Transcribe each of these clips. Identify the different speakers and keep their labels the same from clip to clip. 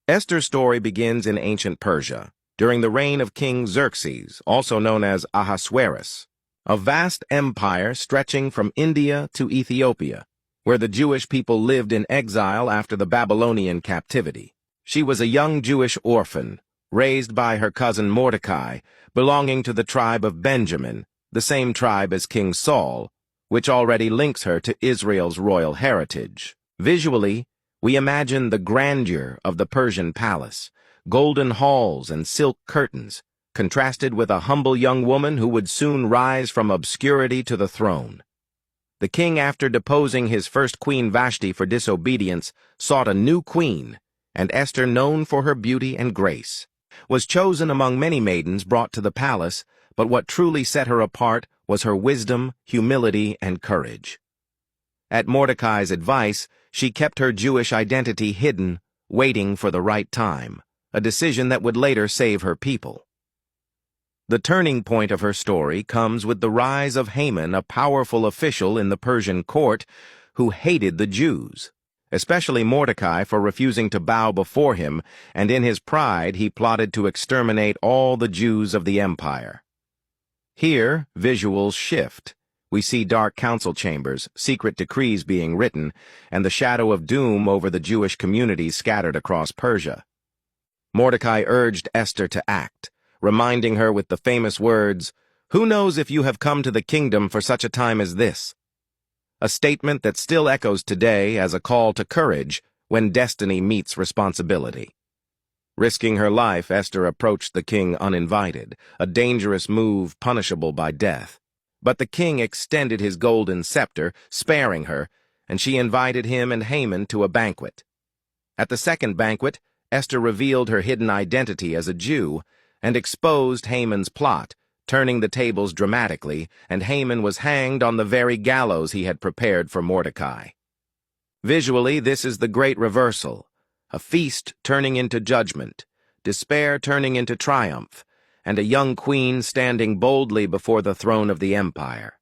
Speaker 1: Esther's story begins in ancient Persia, during the reign of King Xerxes, also known as Ahasuerus, a vast empire stretching from India to Ethiopia, where the Jewish people lived in exile after the Babylonian captivity. She was a young Jewish orphan, raised by her cousin Mordecai, belonging to the tribe of Benjamin, the same tribe as King Saul, which already links her to Israel's royal heritage. Visually, we imagine the grandeur of the Persian palace, golden halls and silk curtains, contrasted with a humble young woman who would soon rise from obscurity to the throne. The king, after deposing his first queen Vashti for disobedience, sought a new queen, and Esther, known for her beauty and grace, was chosen among many maidens brought to the palace, but what truly set her apart was her wisdom, humility, and courage. At Mordecai's advice, she kept her Jewish identity hidden, waiting for the right time, a decision that would later save her people. The turning point of her story comes with the rise of Haman, a powerful official in the Persian court who hated the Jews, especially Mordecai for refusing to bow before him, and in his pride he plotted to exterminate all the Jews of the empire. Here, visuals shift. We see dark council chambers, secret decrees being written, and the shadow of doom over the Jewish communities scattered across Persia. Mordecai urged Esther to act, reminding her with the famous words, "Who knows if you have come to the kingdom for such a time as this?" A statement that still echoes today as a call to courage when destiny meets responsibility. Risking her life, Esther approached the king uninvited, a dangerous move punishable by death. But the king extended his golden scepter, sparing her, and she invited him and Haman to a banquet. At the second banquet, Esther revealed her hidden identity as a Jew and exposed Haman's plot, turning the tables dramatically, and Haman was hanged on the very gallows he had prepared for Mordecai. Visually, this is the great reversal, a feast turning into judgment, despair turning into triumph, and a young queen standing boldly before the throne of the empire.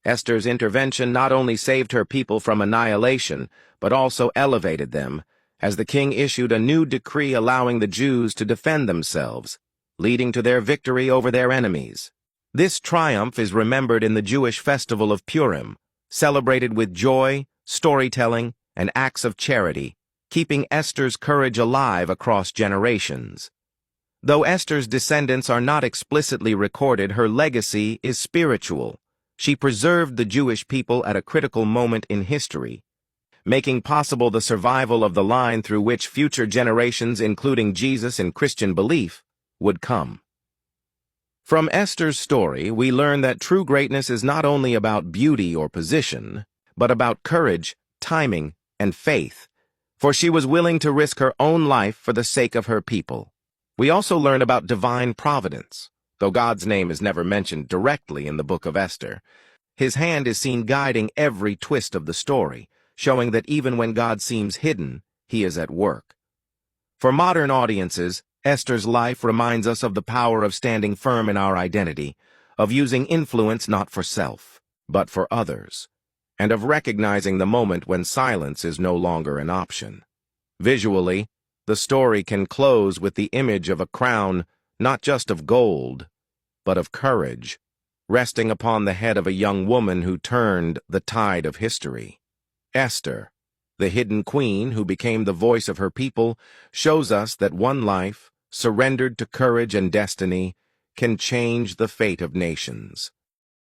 Speaker 1: Esther's intervention not only saved her people from annihilation, but also elevated them, as the king issued a new decree allowing the Jews to defend themselves, leading to their victory over their enemies. This triumph is remembered in the Jewish festival of Purim, celebrated with joy, storytelling, and acts of charity, keeping Esther's courage alive across generations. Though Esther's descendants are not explicitly recorded, her legacy is spiritual. She preserved the Jewish people at a critical moment in history, making possible the survival of the line through which future generations, including Jesus and Christian belief, would come. From Esther's story, we learn that true greatness is not only about beauty or position, but about courage, timing, and faith, for she was willing to risk her own life for the sake of her people. We also learn about divine providence. Though God's name is never mentioned directly in the book of Esther, his hand is seen guiding every twist of the story, showing that even when God seems hidden, he is at work. For modern audiences, Esther's life reminds us of the power of standing firm in our identity, of using influence not for self, but for others, and of recognizing the moment when silence is no longer an option. Visually, the story can close with the image of a crown, not just of gold, but of courage, resting upon the head of a young woman who turned the tide of history. Esther, the hidden queen who became the voice of her people, shows us that one life, surrendered to courage and destiny, can change the fate of nations.